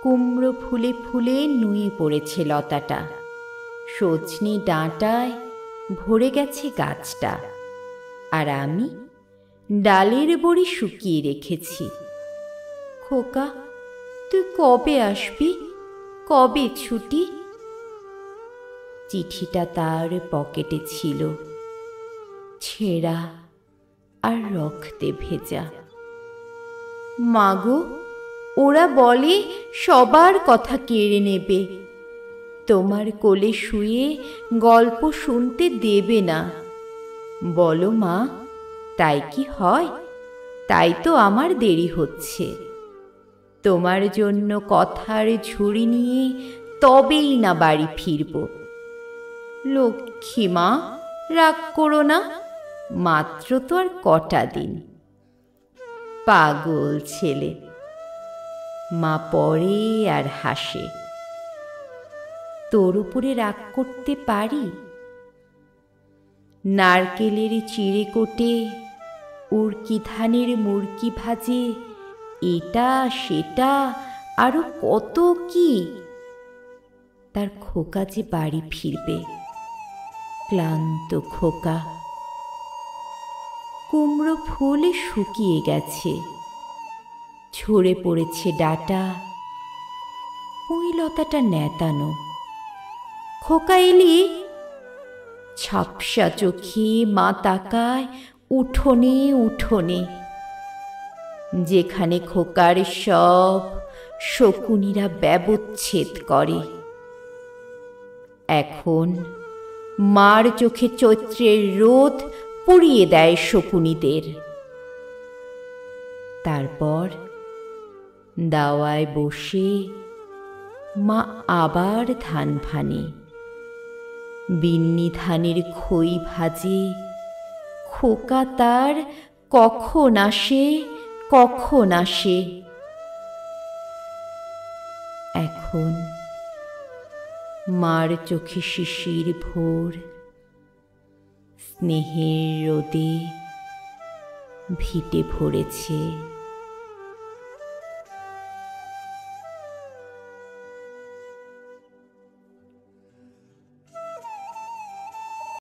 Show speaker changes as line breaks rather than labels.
কুমড়ো ফুলে ফুলে নুয়ে পড়েছে লতাটা, সজনে ডাঁটায় ভরে গেছে গাছটা, আর আমি ডালের বড়ি শুকিয়ে রেখেছি। খোকা, তুই কবে আসবি? কবে ছুটি? চিঠিটা তার পকেটে ছিল, ছেঁড়া আর রক্তে ভেজা। মাগো, ওরা বলে সবার কথা কেড়ে নেবে, তোমার কোলে শুয়ে গল্প শুনতে দেবে না। বলো মা, তাই কি হয়? তাই তো আমার দেরি হচ্ছে। তোমার জন্য কথার ঝুড়ি নিয়ে তবেই না বাড়ি ফিরব। লক্ষ্মী মা, রাগ করো না, মাত্র তো আর কটা দিন। পাগল ছেলে। মা পড়ে আর হাসে। তোর উপরে রাগ করতে পারি? নারকেলের চিড়ে কোটে, উড়কি ধানের মুড়কি ভাজে, এটা সেটা আরো কত কি। তার খোকা যে বাড়ি ফিরবে, ক্লান্ত খোকা। কুমড়ো ফুল শুকিয়ে গেছে, ঝরে পড়েছে ডাটা, পুঁই লতাটা নেতানো। খোকা এলি? ঝাপসা চোখে মা তাকায় উঠোনে উঠোনে, যেখানে খোকার সব শকুনিরা ব্যবচ্ছেদ করে। এখন মার চোখে চৈত্রের রোদ পুড়িয়ে দেয় শকুনিদের। তারপর দাওয়ায় বসে মা আবার ধান ভানে, বিন্নি ধানের খই ভাজে। খোকা তার কখন আসে, কখন আসে। এখন মার চোখে শিশির ভোর, স্নেহের রোদে ভিটে ভরেছে।